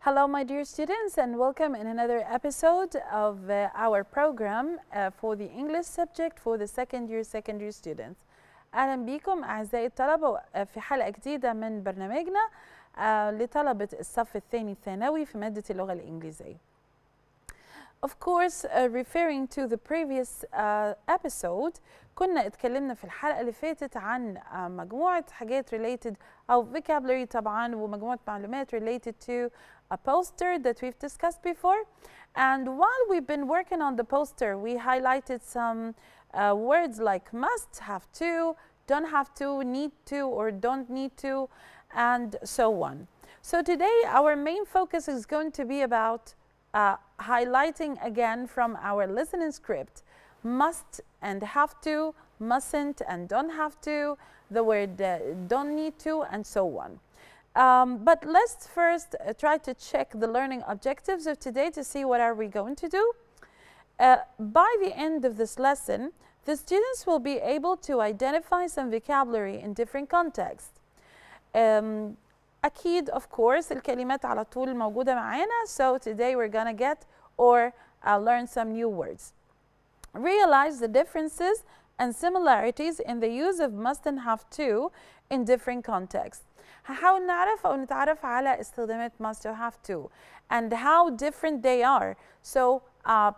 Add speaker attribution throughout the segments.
Speaker 1: Hello, my dear students, and welcome in another episode of our program for the English subject for the second year secondary students. أهلا بكم أعزائي الطلبة في حلقة جديدة من برنامجنا لطلبة الصف الثاني الثانوي في مادة اللغة الإنجليزية. Of course, referring to the previous episode, كنا اتكلمنا في الحلقة اللي فاتت عن مجموعة حاجات related أو vocabulary طبعا ومجموعة معلومات related to a poster that we've discussed before. And while we've been working on the poster, we highlighted some words like must, have to, don't have to, need to, or don't need to, and so on. So today our main focus is going to be about highlighting again from our listening script must and have to, mustn't and don't have to, the word don't need to, and so on. But let's first try to check the learning objectives of today to see what are we going to do. By the end of this lesson, the students will be able to identify some vocabulary in different contexts. أكيد of course الكلمات على طول موجودة معانا, so today we're gonna get or learn some new words. Realize the differences and similarities in the use of must and have to in different contexts. هحاول نعرف أو نتعرف على استخدامات must or have to and how different they are. So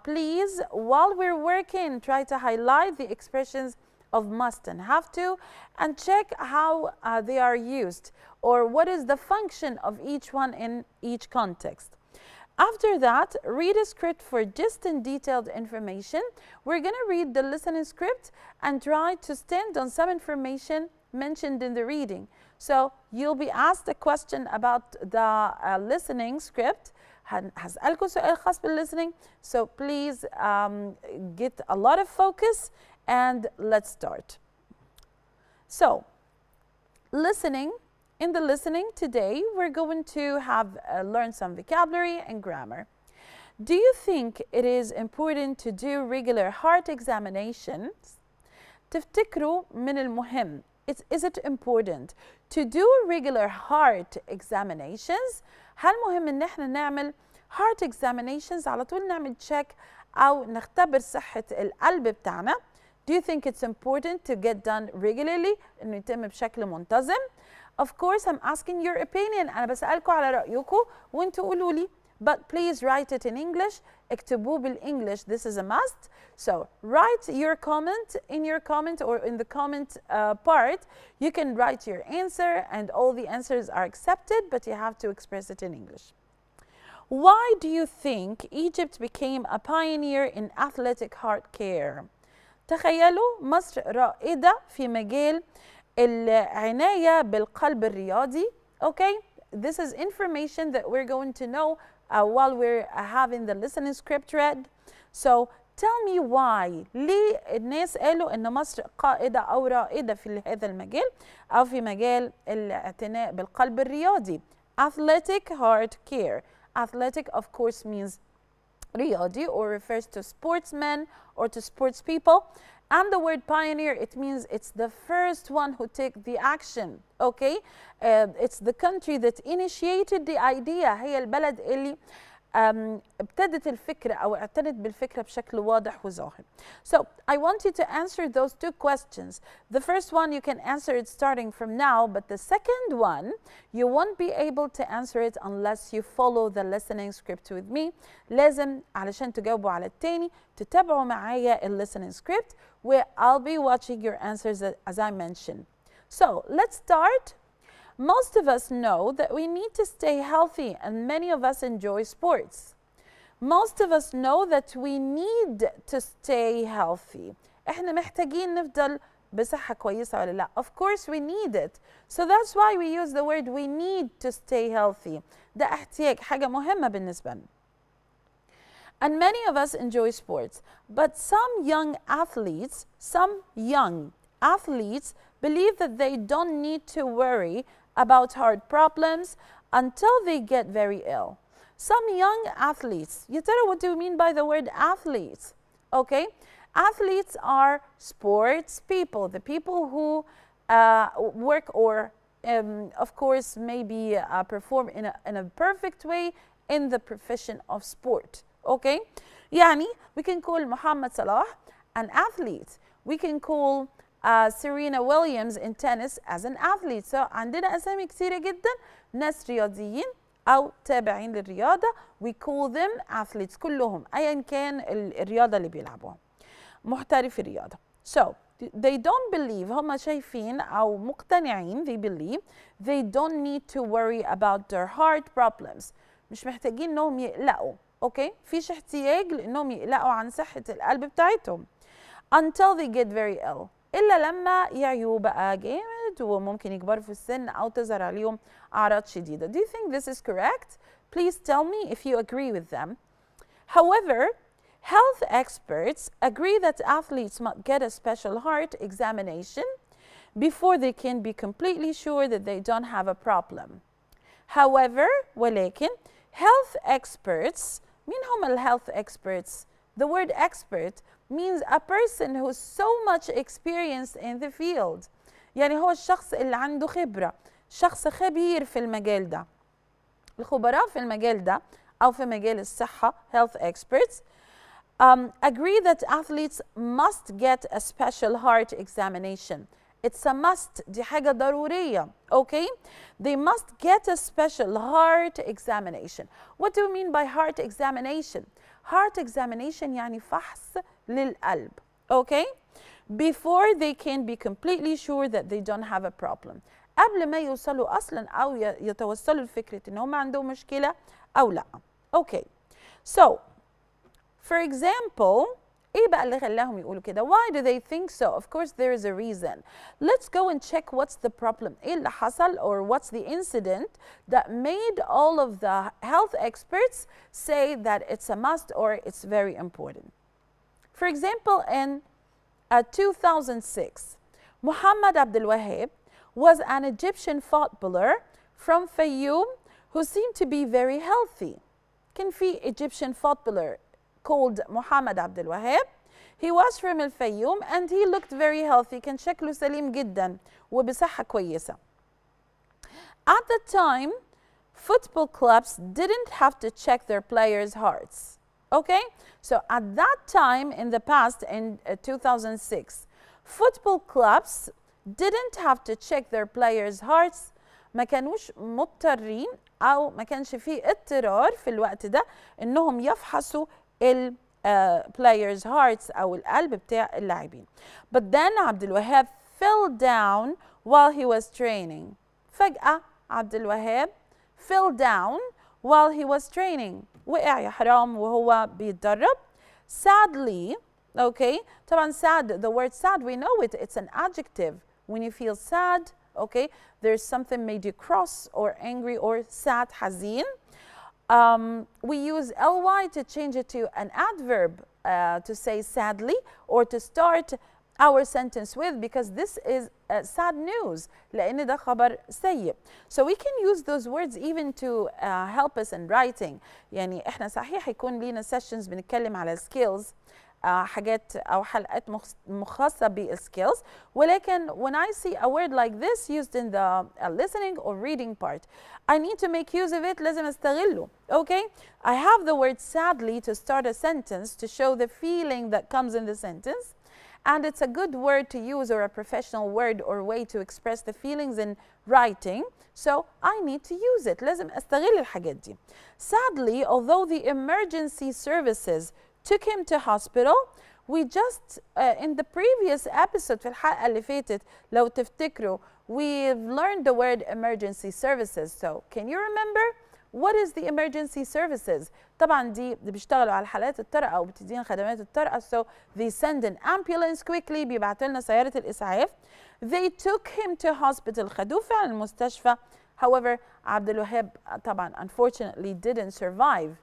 Speaker 1: please, while we're working, try to highlight the expressions of must and have to and check how they are used or what is the function of each one in each context. After that, read a script for gist and detailed information. We're going to read the listening script and try to stand on some information mentioned in the reading. So you'll be asked a question about the listening script. هسألكوا سؤال خاص بالlistening. So please get a lot of focus and let's start. So listening. In the listening today, we're going to have learn some vocabulary and grammar. Do you think it is important to do regular heart examinations? تفتكروا من المهم. Is it important to do regular heart examinations? هل مهم ان احنا نعمل heart examinations على طول نعمل check او نختبر صحة القلب بتاعنا? Do you think it's important to get done regularly انه يتم بشكل منتظم? Of course, I'm asking your opinion. أنا بسألكم على رأيكم وانتوا قولوا لي. But please write it in English. اكتبوه بالإنجلش. This is a must. So write your comment in your comment or in the comment part. You can write your answer and all the answers are accepted, but you have to express it in English. Why do you think Egypt became a pioneer in athletic heart care? تخيلوا مصر رائدة في مجال العناية بالقلب الرياضي. Okay, this is information that we're going to know while we're having the listening script read. So tell me why. ليه الناس قالوا إن مصر قائدة أو رائدة في هذا المجال أو في مجال الاعتناء بالقلب الرياضي. Athletic heart care. Athletic of course means رياضي or refers to sportsmen or to sports people. And the word pioneer, it means it's the first one who take the action, okay? It's the country that initiated the idea. هي البلد اللي ابتدت الفكرة أو اعتنت بالفكرة بشكل واضح وظاهر. So I want you to answer those two questions. The first one you can answer it starting from now, but the second one you won't be able to answer it unless you follow the listening script with me. لازم علشان تجاوبوا على التاني تتابعوا معايا ال listening script where I'll be watching your answers as I mentioned. So let's start. Most of us know that we need to stay healthy and many of us enjoy sports. Most of us know that we need to stay healthy. احنا محتاجين نفضل بصحة كويسة ولا لا? Of course we need it. So that's why we use the word we need to stay healthy. ده احتياج حاجة مهمة بالنسبة لنا. And many of us enjoy sports. But some young athletes believe that they don't need to worry about heart problems until they get very ill. Some young athletes. يا ترى what do you mean by the word athletes? Okay, athletes are sports people, the people who work or of course maybe perform in a perfect way in the profession of sport. Okay, يعني we can call محمد صلاح an athlete. We can call Serena Williams in tennis as an athlete. So عندنا أسامي كثيرة جدا ناس رياضيين أو تابعين للرياضة. We call them athletes كلهم أيا كان الرياضة اللي بيلعبوها. محترف الرياضة. So they don't believe هم شايفين أو مقتنعين they believe they don't need to worry about their heart problems. مش محتاجين إنهم يقلقوا. أوكي؟ فيش احتياج لإنهم يقلقوا عن صحة القلب بتاعتهم. Until they get very ill. إلا لما يعيوا بقى جامد وممكن يكبروا في السن أو تظهر عليهم أعراض شديدة. Do you think this is correct? Please tell me if you agree with them. However, health experts agree that athletes must get a special heart examination before they can be completely sure that they don't have a problem. However, ولكن health experts, مين هم ال health experts? The word expert means a person who's so much experienced in the field. يعني هو الشخص اللي عنده خبرة، شخص خبير في المجال ده. الخبراء في المجال ده أو في مجال الصحة health experts agree that athletes must get a special heart examination. It's a must. دي حاجة ضرورية. Okay? They must get a special heart examination. What do you mean by heart examination? Heart examination يعني فحص للقلب. Okay? Before they can be completely sure that they don't have a problem. قبل ما يوصلوا أصلا أو يتوصلوا لفكرة إن هم عندهم مشكلة أو لا. Okay. So, for example, إيه بقى اللي خلاهم يقولوا كده؟ Why do they think so? Of course there is a reason. Let's go and check what's the problem. إيه اللي حصل or what's the incident that made all of the health experts say that it's a must or it's very important. For example, in 2006, Muhammad Abdul Wahab was an Egyptian footballer from Fayoum who seemed to be very healthy. كان في Egyptian footballer called Muhammad Abdul Wahab. He was from El Fayoum and he looked very healthy. كان شكله سليم جدا وبصحة كويسة. At the time, football clubs didn't have to check their players' hearts. Okay? So at that time in the past, in 2006, football clubs didn't have to check their players' hearts. ما كانوش مضطرين أو ما كانش فيه اضطرار في الوقت ده إنهم يفحصوا ال players' hearts أو القلب بتاع اللاعبين. But then عبد الوهاب fell down while he was training. فجأة عبد الوهاب fell down while he was training. وقع يا حرام وهو بيتدرب. Sadly, okay, طبعا sad, the word sad we know it, it's an adjective. When you feel sad, okay, there's something made you cross or angry or sad, حزين. We use ly to change it to an adverb to say sadly or to start our sentence with because this is sad news لأن ده خبر سيء. So we can use those words even to help us in writing. يعني احنا صحيح يكون لينا sessions بنتكلم على skills حاجات أو حلقات مخصصة بالskills ولكن when I see a word like this used in the listening or reading part I need to make use of it لازم استغله. Okay? I have the word sadly to start a sentence to show the feeling that comes in the sentence and it's a good word to use or a professional word or way to express the feelings in writing so I need to use it. لازم استغل الحاجات دي. Sadly, although the emergency services took him to hospital. We just in the previous episode في الحلقة اللي فاتت لو تفتكروا we've learned the word emergency services. So can you remember what is the emergency services? طبعا دي بيشتغلوا على حالات الطارئة أو بتدينا خدمات الطارئة. So they send an ambulance quickly بيبعتوا لنا سيارة الإسعاف. They took him to hospital خدوه فعلا المستشفى. However عبد الوهاب طبعا unfortunately didn't survive.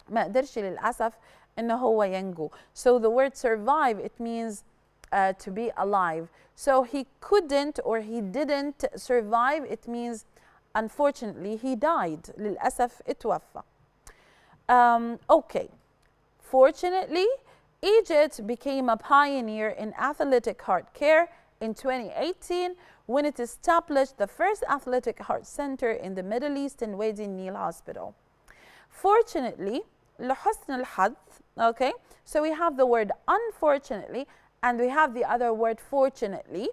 Speaker 1: ما قدرش للأسف إنه هو ينجو. So the word survive it means to be alive. So he couldn't or he didn't survive it means unfortunately he died. للأسف اتوفى. Okay. Fortunately, Egypt became a pioneer in athletic heart care in 2018 when it established the first athletic heart center in the Middle East in Wadi Nil Hospital. Fortunately, لحسن الحظ. Okay, so we have the word unfortunately and we have the other word fortunately.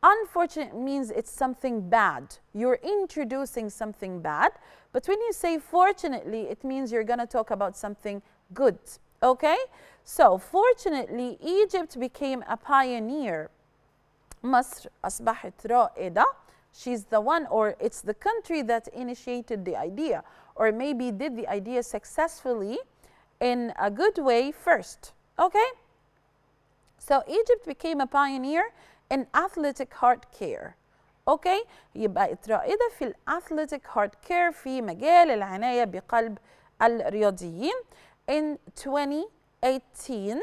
Speaker 1: Unfortunate means it's something bad. You're introducing something bad. But when you say fortunately, it means you're going to talk about something good. Okay? So, fortunately, Egypt became a pioneer. مصر أصبحت رائدة. She's the one, or it's the country that initiated the idea, or maybe did the idea successfully in a good way first. Okay? So, Egypt became a pioneer in athletic heart care. اوكي يبقى رائده في الاثليتيك هارت كير في مجال العنايه بقلب الرياضيين. In 2018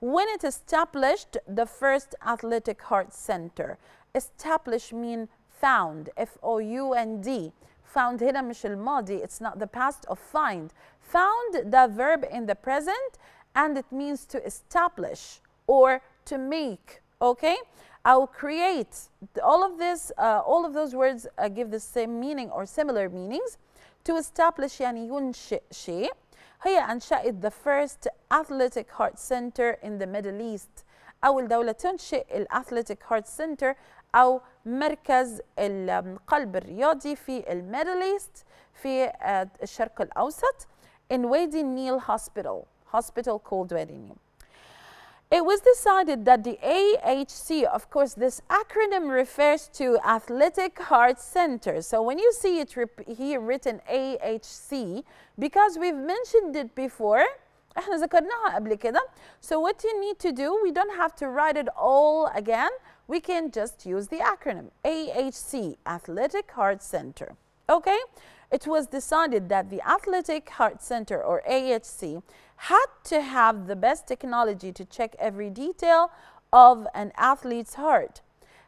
Speaker 1: when it established the first athletic heart center. Establish mean found, F-O-U-N-D. Found هنا مش الماضي, it's not the past of find. Found the verb in the present and it means to establish or to make. Okay, I'll create. All of this, all of those words give the same meaning or similar meanings. To establish يعني ينشئ شيء. هي أنشأت the first athletic heart center in the Middle East. أول دولة تنشئ الأثليتيك هارت سنتر أو مركز القلب الرياضي في الميدل إيست في الشرق الأوسط in Wadi Nil hospital called Wadi Nil. It was decided that the AHC, of course, this acronym refers to Athletic Heart Center. So when you see it here written AHC, because we've mentioned it before, احنا ذكرناها قبل كده. So what you need to do, we don't have to write it all again. We can just use the acronym AHC, Athletic Heart Center. Okay? It was decided that the Athletic Heart Center, or AHC, had to have the best technology to check every detail of an athlete's heart.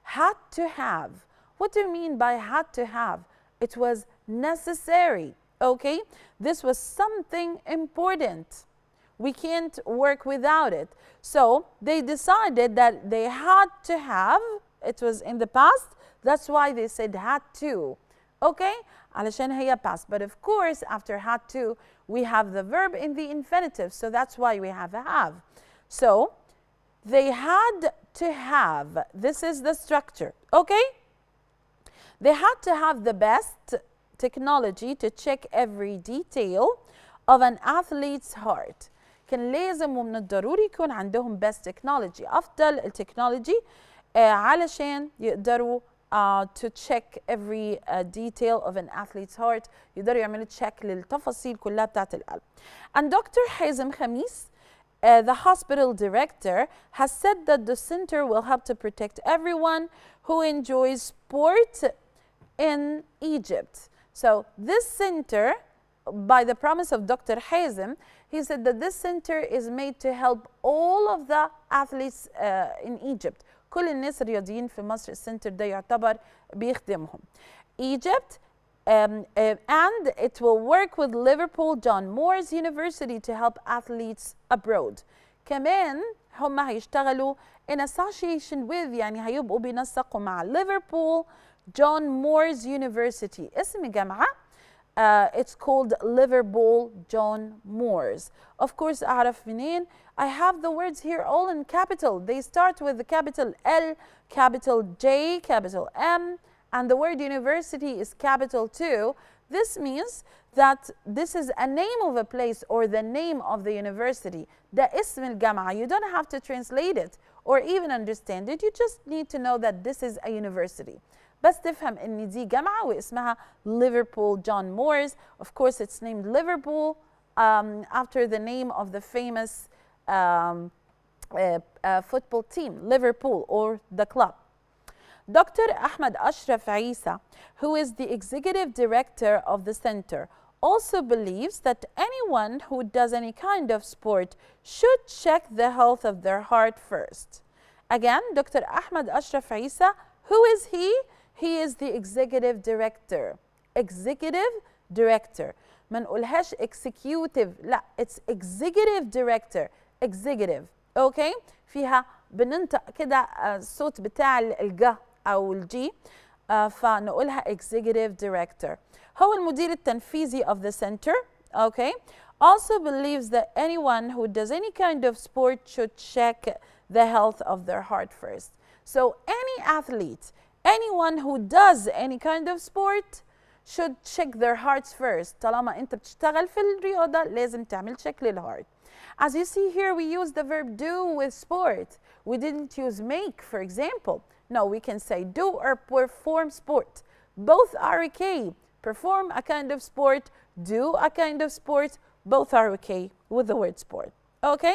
Speaker 1: Had to have. What do you mean by had to have? It was necessary. Okay? This was something important. We can't work without it. So they decided that they had to have, it was in the past, that's why they said had to. Okay? علشان هي past. But of course, after had to, we have the verb in the infinitive. So that's why we have a have. So they had to have, this is the structure. Okay? They had to have the best technology to check every detail of an athlete's heart. كان لازم ومن الضروري يكون عندهم best technology. أفضل التكنولوجي علشان يقدروا to check every detail of an athlete's heart. يقدروا يعملوا check للتفاصيل كلها بتاعت القلب. And Dr. حازم خميس, the hospital director, has said that the center will help to protect everyone who enjoys sport in Egypt. So this center, by the promise of Dr. Hazem, he said that this center is made to help all of the athletes in Egypt. كل الناس الرياضيين في مصر السنتر ده يعتبر بيخدمهم. Egypt, and it will work with Liverpool John Moores University to help athletes abroad. كمان هم هيشتغلوا in association with, يعني هيبقوا بينسقوا مع Liverpool John Moores University. اسم جامعة. It's called Liverpool John Moores. Of course, أعرف منين? I have the words here all in capital. They start with the capital L, capital J, capital M, and the word university is capital too. This means that this is a name of a place or the name of the university. ده اسم الجامعة. You don't have to translate it or even understand it. You just need to know that this is a university. بس تفهم ان دي جامعة واسمها Liverpool John Moores. Of course, it's named Liverpool after the name of the famous football team, Liverpool, or the club. Dr. Ahmed Ashraf Isa, who is the executive director of the center, also believes that anyone who does any kind of sport should check the health of their heart first. Again, Dr. Ahmed Ashraf Isa, who is he? He is the executive director. Executive director. ما نقولهاش executive. لا, it's executive director. Executive. Okay? فيها بننطق كده الصوت بتاع الج أو الجي. فنقولها executive director. هو المدير التنفيذي of the center. Okay, also believes that anyone who does any kind of sport should check the health of their heart first. So any athlete, anyone who does any kind of sport should check their hearts first. طالما انت بتشتغل في الرياضة لازم تعمل check للهارت. As you see here, we use the verb do with sport. We didn't use make, for example. No, we can say do or perform sport. Both are okay. Perform a kind of sport, do a kind of sport, both are okay with the word sport. Okay?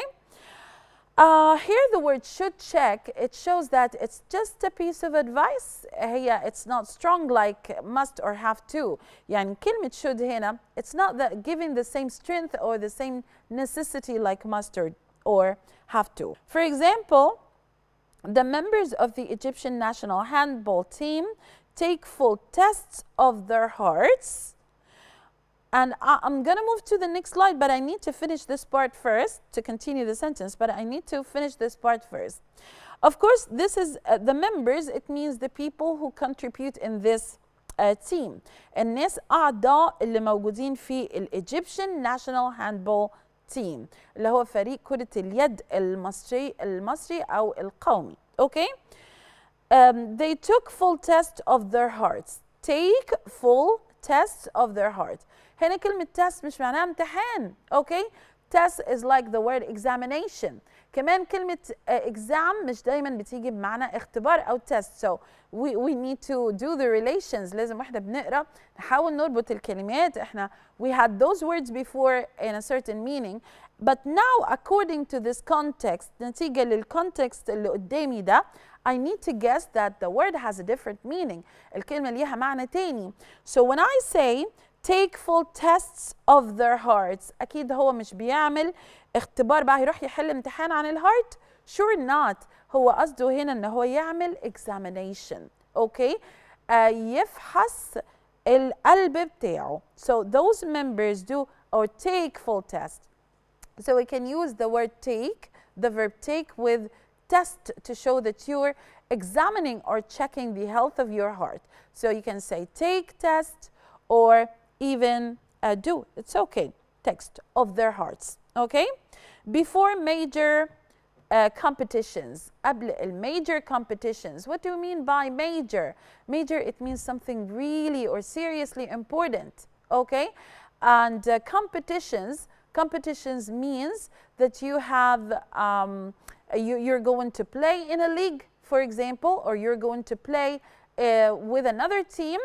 Speaker 1: Here the word should check, it shows that it's just a piece of advice. It's not strong like must or have to. يعني كلمة should هنا, it's not that giving the same strength or the same necessity like must or have to. For example, the members of the Egyptian national handball team take full tests of their hearts. And I'm going to move to the next slide, but I need to finish this part first to continue the sentence, but I need to finish this part first. Of course, this is the members, it means the people who contribute in this team. الناس أعضاء اللي موجودين في الإيجيبشن ناشونال هاندبول تيم اللي هو فريق كرة اليد المصري أو القومي. Okay? They took full test of their hearts. Take full tests of their heart. هنا كلمة test مش معناها امتحان. Okay? Test is like the word examination. كمان كلمة exam مش دايما بتيجي بمعنى اختبار أو test. So we need to do the relations. لازم واحنا بنقرأ نحاول نربط الكلمات. احنا we had those words before in a certain meaning. But now according to this context, نتيجة للcontext اللي قدامي ده, I need to guess that the word has a different meaning. الكلمة ليها معنى تاني. So when I say take full tests of their hearts, أكيد هو مش بيعمل اختبار بقى يروح يحل امتحان عن الهارت. Sure not. هو قصده هنا إن هو يعمل examination. Okay? يفحص القلب بتاعه. So those members do or take full test. So we can use the word take, the verb take with test to show that you're examining or checking the health of your heart. So you can say take test or even do. It's okay. Text of their hearts. Okay? Before major competitions. قبل major competitions. What do you mean by major? Major, it means something really or seriously important. Okay? And competitions means that you have you're going to play in a league, for example, or you're going to play with another team.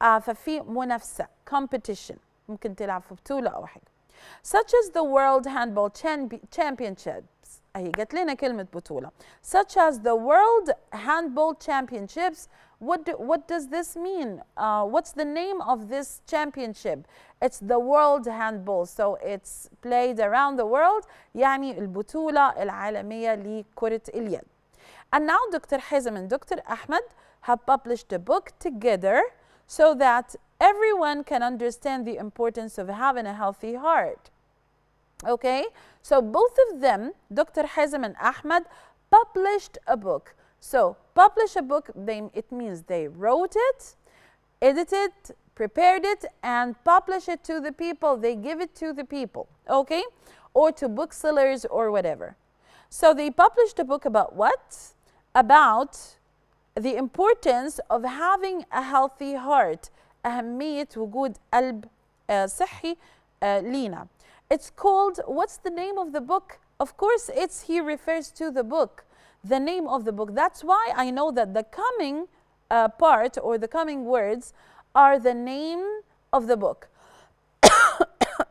Speaker 1: ففي منافسة competition ممكن تلعب في بطولة أو حاجة. Such as the World Handball Championships. أهي جت لنا كلمة بطولة. Such as the World Handball Championships. What does this mean? What's the name of this championship? It's the World Handball. So it's played around the world. يعني البطولة العالمية لكرة اليد. And now Dr. Hazem and Dr. Ahmed have published a book together so that everyone can understand the importance of having a healthy heart. Okay? So both of them, Dr. Hazem and Ahmed, published a book. So publish a book, it means they wrote it, edited, prepared it, and publish it to the people. They give it to the people, okay? Or to booksellers or whatever. So they published a book about what? About the importance of having a healthy heart. أهمية وجود قلب صحي لينا. It's called, what's the name of the book? Of course, he refers to the book, the name of the book. That's why I know that the coming part or the coming words are the name of the book.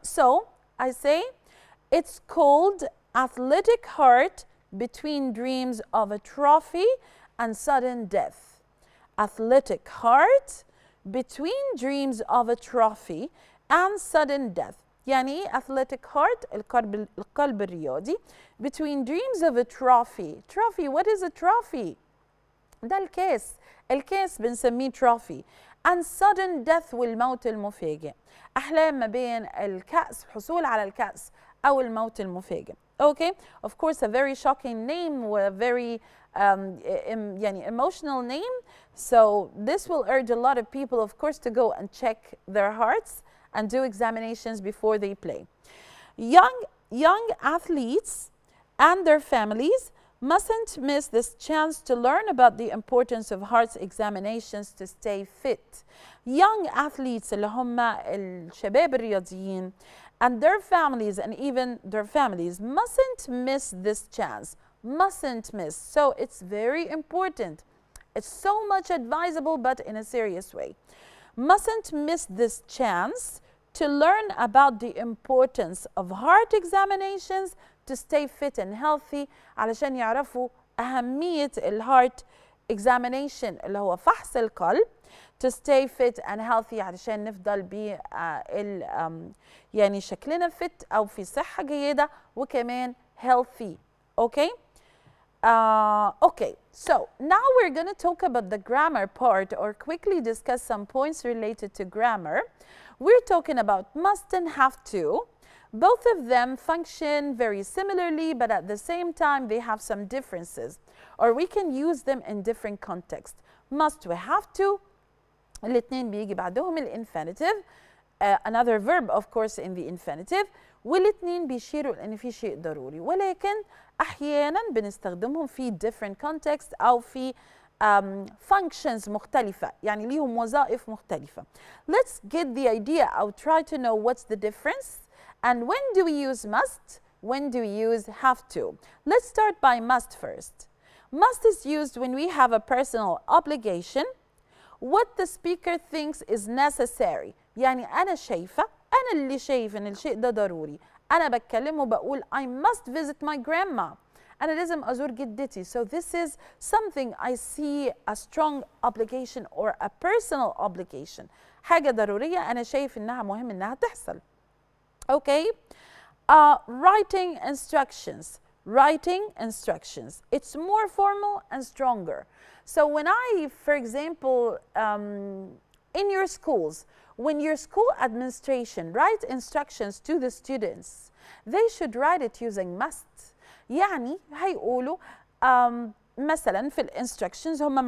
Speaker 1: So I say it's called Athletic Heart Between Dreams of a Trophy and Sudden Death. Athletic Heart Between Dreams of a Trophy and Sudden Death. يعني athletic heart القلب الرياضي between dreams of a trophy. Trophy, what is a trophy? ده الكاس بنسميه trophy. And sudden death والموت المفاجئ. أحلام ما بين الكأس حصول على الكأس أو الموت المفاجئ. Okay, of course a very shocking name or a very يعني emotional name. So this will urge a lot of people of course to go and check their hearts and do examinations before they play. Young athletes and their families mustn't miss this chance to learn about the importance of heart examinations to stay fit. Young athletes اللي هم الشباب الرياضيين and their families and even their families mustn't miss this chance. Mustn't miss. So it's very important. It's so much advisable, but in a serious way. Mustn't miss this chance to learn about the importance of heart examinations to stay fit and healthy علشان يعرفوا أهمية الهارت examination اللي هو فحص القلب to stay fit and healthy علشان نفضل يعني شكلنا fit أو في صحة جيدة وكمان healthy. Okay? Okay, so now we're going to talk about the grammar part or quickly discuss some points related to grammar. We're talking about must and have to. Both of them function very similarly, but at the same time, they have some differences, or we can use them in different contexts. Must و have to, الاتنين بيجي بعدهم infinitive, another verb of course in the infinitive, والاتنين بيشيروا لأن في شيء ضروري، ولكن أحيانا بنستخدمهم في different contexts أو في functions مختلفة، يعني ليهم وظائف مختلفة. Let's get the idea or try to know what's the difference. And when do we use must? When do we use have to? Let's start by must first. Must is used when we have a personal obligation. What the speaker thinks is necessary. يعني أنا شايفة، أنا اللي شايف إن الشيء ده ضروري. أنا بتكلم وبقول I must visit my grandma. أنا لازم أزور جدتي. So this is something I see a strong obligation or a personal obligation. حاجة ضرورية أنا شايف إنها مهم إنها تحصل. Okay, writing instructions. Writing instructions. It's more formal and stronger. So when I, for example, in your schools, when your school administration write instructions to the students, they should write it using must. يعني هيقولوا مثلا في الانستركشنز هم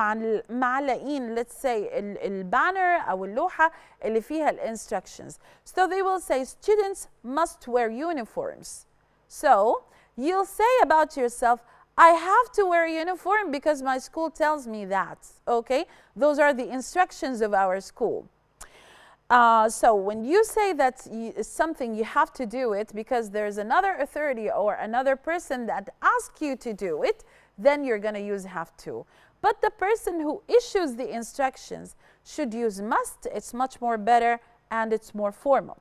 Speaker 1: معلقين let's say البانر او اللوحه اللي فيها الانستركشنز. So they will say students must wear uniforms. So you'll say about yourself I have to wear a uniform because my school tells me that. Okay, those are the instructions of our school. So when you say that it's something you have to do it because there's another authority or another person that asks you to do it, then you're going to use have to. But the person who issues the instructions should use must. It's much more better and it's more formal.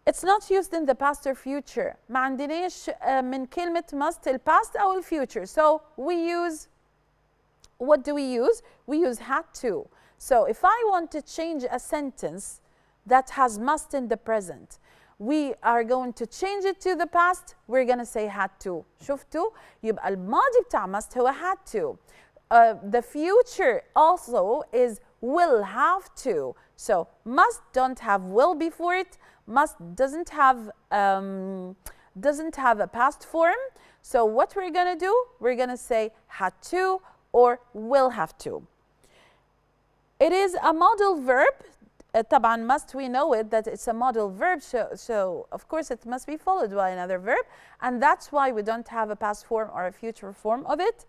Speaker 1: It's not used in the past or future. ما عندناش من كلمة must ال past أو ال future. So we use, what do we use? We use had to. So if I want to change a sentence that has must in the present, we are going to change it to the past, we're going to say had to. شفتوا؟ يبقى الماضي بتاع must هو had to. The future also is will have to. So must don't have will before it. Must doesn't have a past form. So what we're going to do? We're going to say had to or will have to. It is a modal verb. طبعا must, we know it that it's a modal verb, so of course it must be followed by another verb, and that's why we don't have a past form or a future form of it.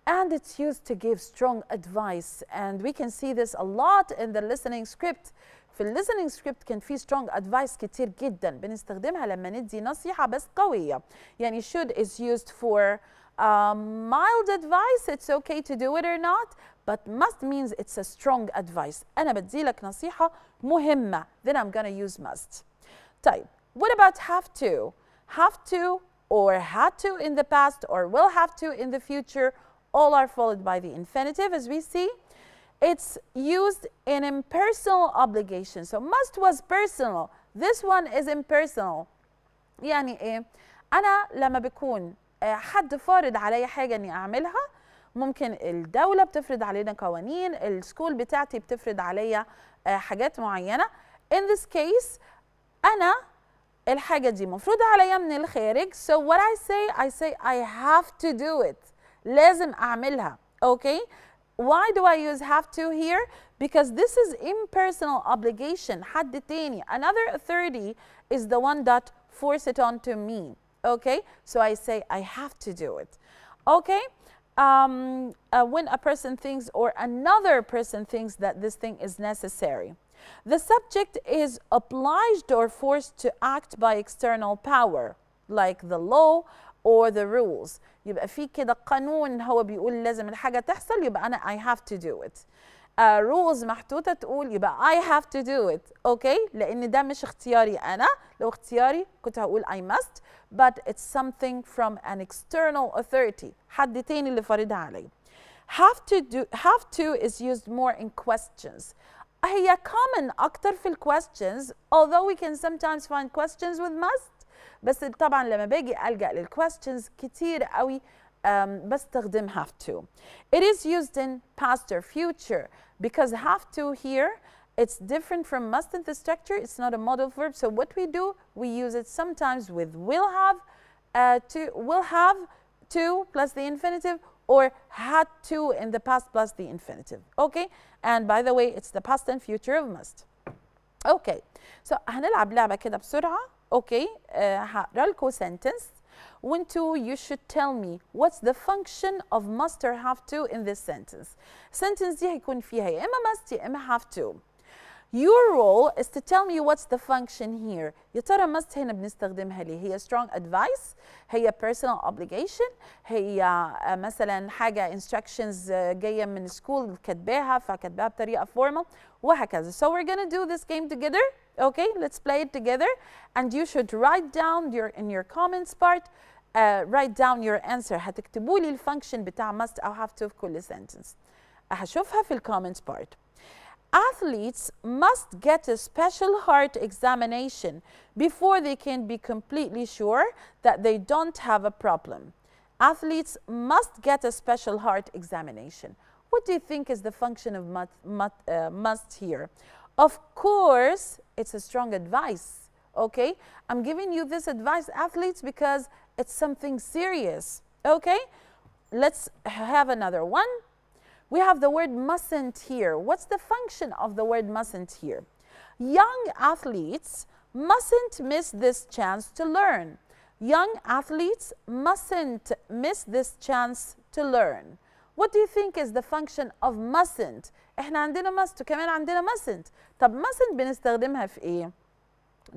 Speaker 1: And it's used to give strong advice, and we can see this a lot in the listening script. في listening script كان في strong advice كتير جدا بنستخدمها لما ندي نصيحة بس قوية. يعني should is used for mild advice, it's okay to do it or not, but must means it's a strong advice. أنا بدي لك نصيحة مهمة, then I'm gonna use must. طيب, what about have to? Have to or had to in the past or will have to in the future, all are followed by the infinitive as we see. It's used in impersonal obligation. So must was personal. This one is impersonal. يعني إيه؟ أنا لما بكون حد فارض علي حاجة إني أعملها, ممكن الدولة بتفرض علينا قوانين, السكول بتاعتي بتفرض عليا حاجات معينة. In this case, أنا الحاجة دي مفروضة عليا من الخارج. So what I say I have to do it. لازم أعملها. Okay? Why do I use have to here? Because this is impersonal obligation. حد تاني. Another authority is the one that force it on to me. Okay? So I say I have to do it. Okay? When a person thinks or another person thinks that this thing is necessary. The subject is obliged or forced to act by external power like the law or the rules. يبقى في كده قانون هو بيقول لازم الحاجة تحصل يبقى أنا I have to do it. rules محطوطة تقول يبقى I have to do it. Okay? لأن ده مش اختياري أنا. لو اختياري كنت هقول I must. But it's something from an external authority. حد تاني اللي فرضها علي. Have to is used more in questions. هي common أكتر في ال questions, although we can sometimes find questions with must. بس طبعا لما باجي ألجأ لل questions كتير قوي بستخدم have to. It is used in past or future because have to here, it's different from must in the structure. It's not a modal verb. So what we do, we use it sometimes with will have to plus the infinitive, or had to in the past plus the infinitive. Okay? And by the way, it's the past and future of must. Okay. So هنلعب لعبة كده بسرعة. Okay. هقرا لكم sentence. وانتوا you should tell me what's the function of must or have to in this sentence. Sentence دي هيكون فيها يا إما must يا إما have to. Your role is to tell me what's the function here. يا ترى must هنا بنستخدمها ليه؟ هي strong advice، هي personal obligation، هي مثلا حاجة instructions جاية من school كاتباها فكاتباها بطريقة formal وهكذا. So we're gonna do this game together. Okay, let's play it together. And you should write down in your comments part, write down your answer. هتكتبوا لي الفانكشن بتاع must أو have to في كل sentence. هشوفها في comments part. Athletes must get a special heart examination before they can be completely sure that they don't have a problem. Athletes must get a special heart examination. What do you think is the function of must here? Of course, it's a strong advice, okay? I'm giving you this advice, athletes, because it's something serious, okay? Let's have another one. We have the word mustn't here. What's the function of the word mustn't here? Young athletes mustn't miss this chance to learn. Young athletes mustn't miss this chance to learn. What do you think is the function of mustn't? احنا عندنا must وكمان عندنا mustn't. طب mustn't بنستخدمها في ايه؟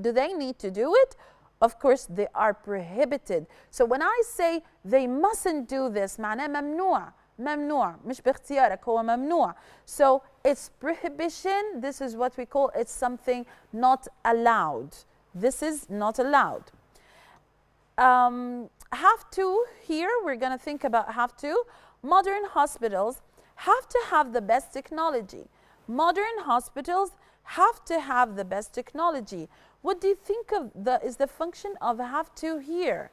Speaker 1: Do they need to do it? Of course they are prohibited. So when I say they mustn't do this معناه ممنوع. ممنوع مش باختيارك هو ممنوع. So it's prohibition. This is what we call it's something not allowed. This is not allowed. Have to here, we're going to think about have to. Modern hospitals have to have the best technology. Modern hospitals have to have the best technology. What do you think of is the function of have to here?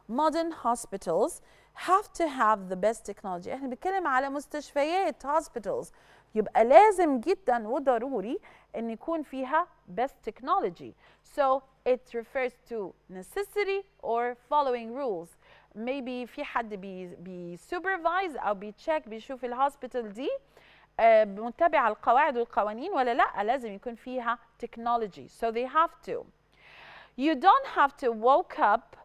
Speaker 1: Modern hospitals have to have the best technology. احنا بنتكلم على مستشفيات hospitals. يبقى لازم جدا وضروري ان يكون فيها best technology. So it refers to necessity or following rules. Maybe في حد بي supervise او بيتشيك بيشوف الهوسبيتال دي متبعة القواعد والقوانين ولا لا، لازم يكون فيها technology. So they have to. You don't have to walk up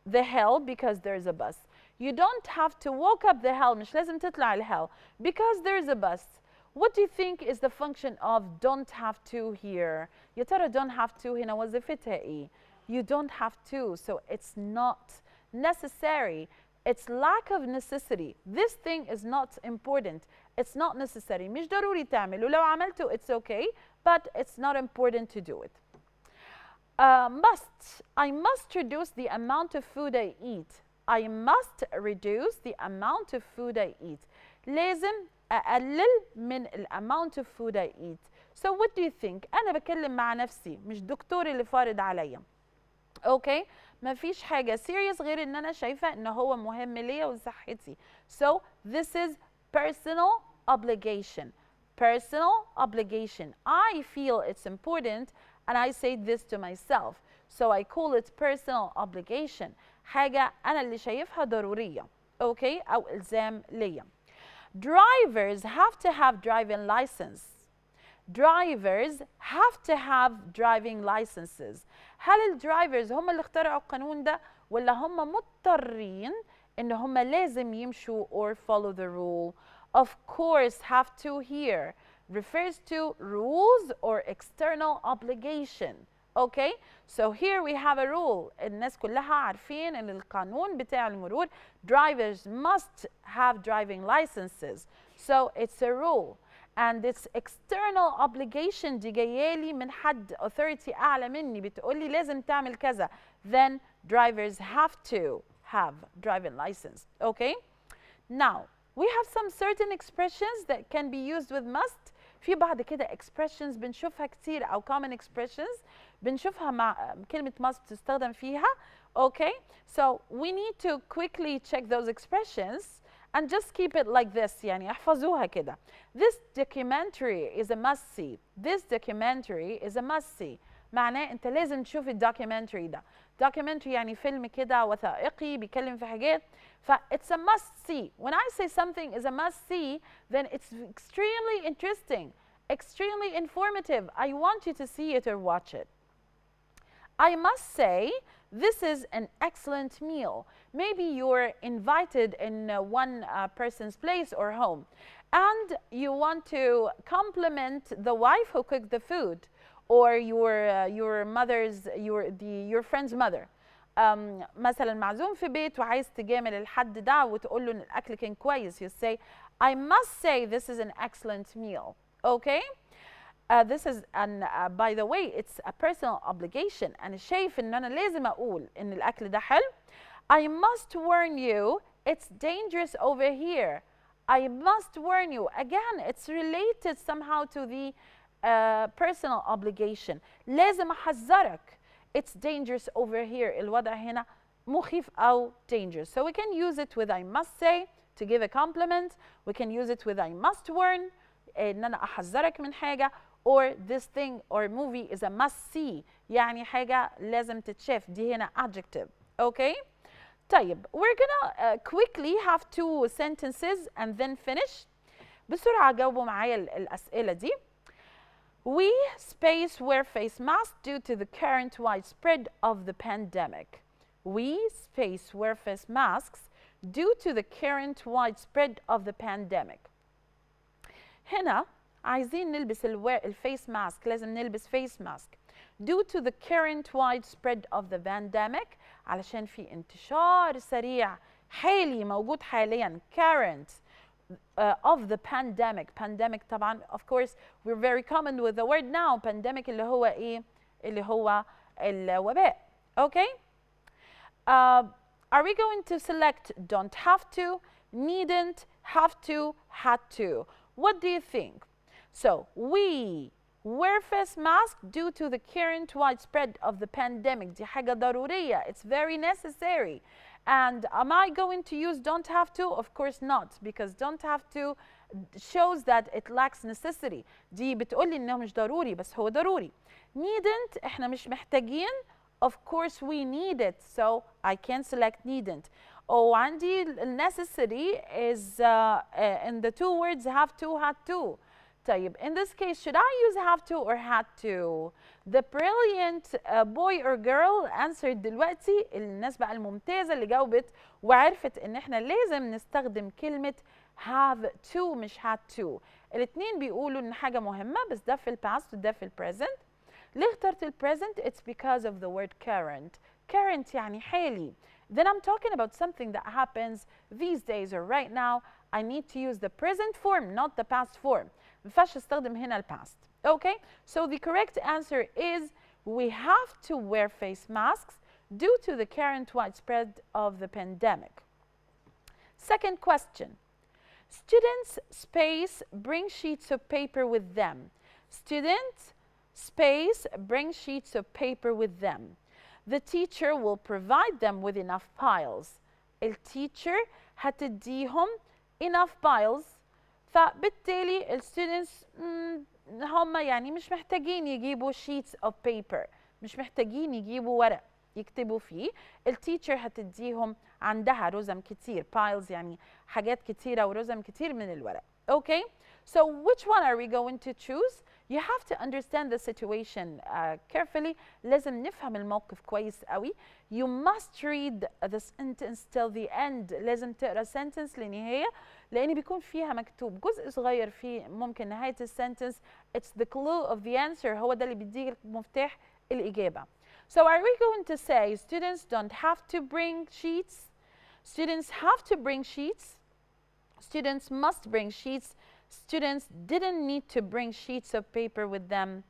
Speaker 1: the hill because there's a bus. You don't have to walk up the hill. مش لازم تطلع الhill because there's a bus. What do you think is the function of don't have to here? يا ترى don't have to هنا وظيفتها ايه؟ You don't have to, so it's not necessary. It's lack of necessity. This thing is not important. It's not necessary. مش ضروري تعمل. ولو عملته it's okay, but it's not important to do it. I must reduce the amount of food I eat. I must reduce the amount of food I eat. لازم أقلل من amount of food I eat. So what do you think? أنا بكلم مع نفسي مش دكتور اللي فارض عليا. Okay? ما فيش حاجة serious غير إن أنا شايفة إن هو مهم ليا وصحتي. So this is personal obligation. Personal obligation. I feel it's important and I say this to myself. So I call it personal obligation. حاجة أنا اللي شايفها ضرورية. Okay? أو إلزام ليا. Drivers have to have driving license. Drivers have to have driving licenses. هل الدرايفرز هم اللي اخترعوا القانون ده ولا هم مضطرين ان هم لازم يمشوا or follow the rule? Of course, have to here refers to rules or external obligation. Okay, so here we have a rule. الناس كلها عارفين ان القانون بتاع المرور drivers must have driving licenses. So it's a rule. And it's external obligation دي جايالي من حد authority أعلى مني بتقولي لازم تعمل كذا. Then drivers have to have driving license. Okay? Now, we have some certain expressions that can be used with must. في بعض كده expressions بنشوفها كتير أو common expressions بنشوفها مع كلمة must بتستخدم فيها. Okay? So we need to quickly check those expressions and just keep it like this. يعني احفظوها كده. This documentary is a must see. This documentary is a must see. معناه انت لازم تشوف الدوكيومنتري ده. documentary يعني فيلم كده وثائقي بيتكلم في حاجات. ف it's a must see. When I say something is a must see, then it's extremely interesting, extremely informative. I want you to see it or watch it. I must say this is an excellent meal. Maybe you're invited in one person's place or home and you want to compliment the wife who cooked the food or your mother's your friend's mother. مثلا معزوم في بيت وعايز تجامل الحد ده وتقول له ان الاكل كان كويس. You say I must say this is an excellent meal. Okay? This is by the way it's a personal obligation. أنا شايف إن أنا لازم أقول إن الأكل ده حلو. I must warn you it's dangerous over here. I must warn you. Again, it's related somehow to the personal obligation. لازم أحذرك. It's dangerous over here. الوضع هنا مخيف أو dangerous. So we can use it with I must say to give a compliment. We can use it with I must warn. إن أنا أحذرك من حاجة. Or this thing or movie is a must see. يعني حاجة لازم تتشاف. دي هنا adjective. Okay? طيب, we're gonna quickly have 2 sentences and then finish. بسرعة جاوبوا معايا الأسئلة دي. We space wear face masks due to the current widespread of the pandemic. We space wear face masks due to the current widespread of the pandemic. هنا عايزين نلبس الفيس ماسك. لازم نلبس فيس ماسك due to the current widespread of the pandemic علشان في انتشار سريع حالي موجود حاليا current of the pandemic. Pandemic طبعا of course we're very common with the word now. Pandemic اللي هو ايه؟ اللي هو الوباء. Okay? Are we going to select don't have to, needn't, have to, had to? What do you think? So we wear face mask due to the current widespread of the pandemic. دي حاجة ضرورية. It's very necessary. And am I going to use don't have to? Of course not, because don't have to shows that it lacks necessity. دي بتقولي إنه مش ضروري بس هو ضروري. Needn't إحنا مش محتاجين. Of course we need it, so I can select needn't. وعندي necessary is in the 2 words have to, had to. طيب, in this case, should I use have to or had to? The brilliant boy or girl answered دلوقتي. الناس بقى الممتازة اللي جاوبت وعرفت إن إحنا لازم نستخدم كلمة have to مش had to. الاتنين بيقولوا إن حاجة مهمة بس ده في الباست وده في البريزنت. ليه اخترت البريزنت؟ It's because of the word current. Current يعني حالي. Then I'm talking about something that happens these days or right now. I need to use the present form, not the past form. ما ينفعش استخدم هنا الباست. Okay? So the correct answer is we have to wear face masks due to the current widespread of the pandemic. Second question. Students space bring sheets of paper with them. Students space bring sheets of paper with them. The teacher will provide them with enough piles. التيتشر هتديهم enough piles. فبالتالي الستودنتس هم يعني مش محتاجين يجيبوا sheets of paper. مش محتاجين يجيبوا ورق. يكتبوا فيه. التيتشر هتديهم عندها رزم كتير، piles يعني حاجات كتيرة ورزم كتير من الورق. Okay, so which one are we going to choose? You have to understand the situation carefully. لازم نفهم الموقف كويس قوي. You must read the sentence till the end. لازم تقرا sentence لنهاية، لأن بيكون فيها مكتوب جزء صغير في ممكن نهاية السنتنس. It's the clue of the answer. هو ده اللي بيديك مفتاح الإجابة. So are we going to say students don't have to bring sheets? Students have to bring sheets. Students must bring sheets. Students didn't need to bring sheets of paper with them.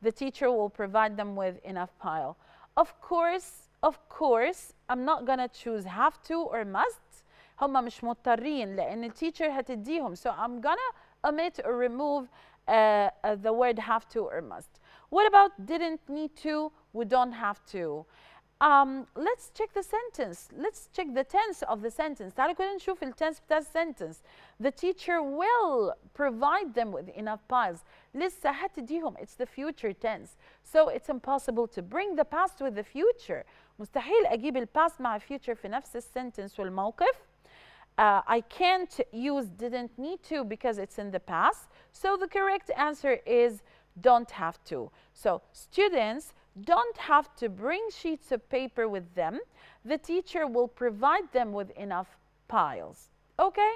Speaker 1: The teacher will provide them with enough pile. Of course, I'm not gonna choose have to or must. هما مش مضطرين لأن التيتشر هتديهم. So I'm gonna omit or remove the word have to or must. What about didn't need to? We don't have to. Let's check the sentence. Let's check the tense of the sentence. تعالوا كده نشوف التنس بتاع السنتنس. The teacher will provide them with enough piles. لسه هتديهم. It's the future tense. So it's impossible to bring the past with the future. مستحيل أجيب الباست مع future في نفس السنتنس والموقف. I can't use didn't need to because it's in the past. So the correct answer is don't have to. So students don't have to bring sheets of paper with them. The teacher will provide them with enough piles. Okay?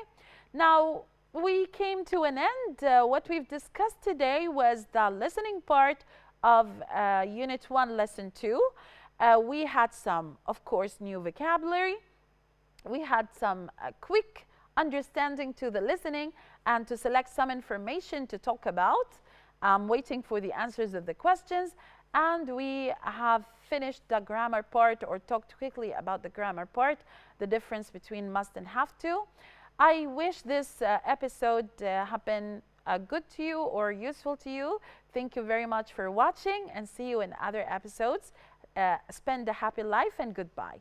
Speaker 1: Now, we came to an end. What we've discussed today was the listening part of Unit 1, Lesson 2. We had some, of course, new vocabulary. We had some quick understanding to the listening and to select some information to talk about. I'm waiting for the answers of the questions. And we have finished the grammar part or talked quickly about the grammar part, the difference between must and have to. I wish this episode have been good to you or useful to you. Thank you very much for watching and see you in other episodes. Spend a happy life and goodbye.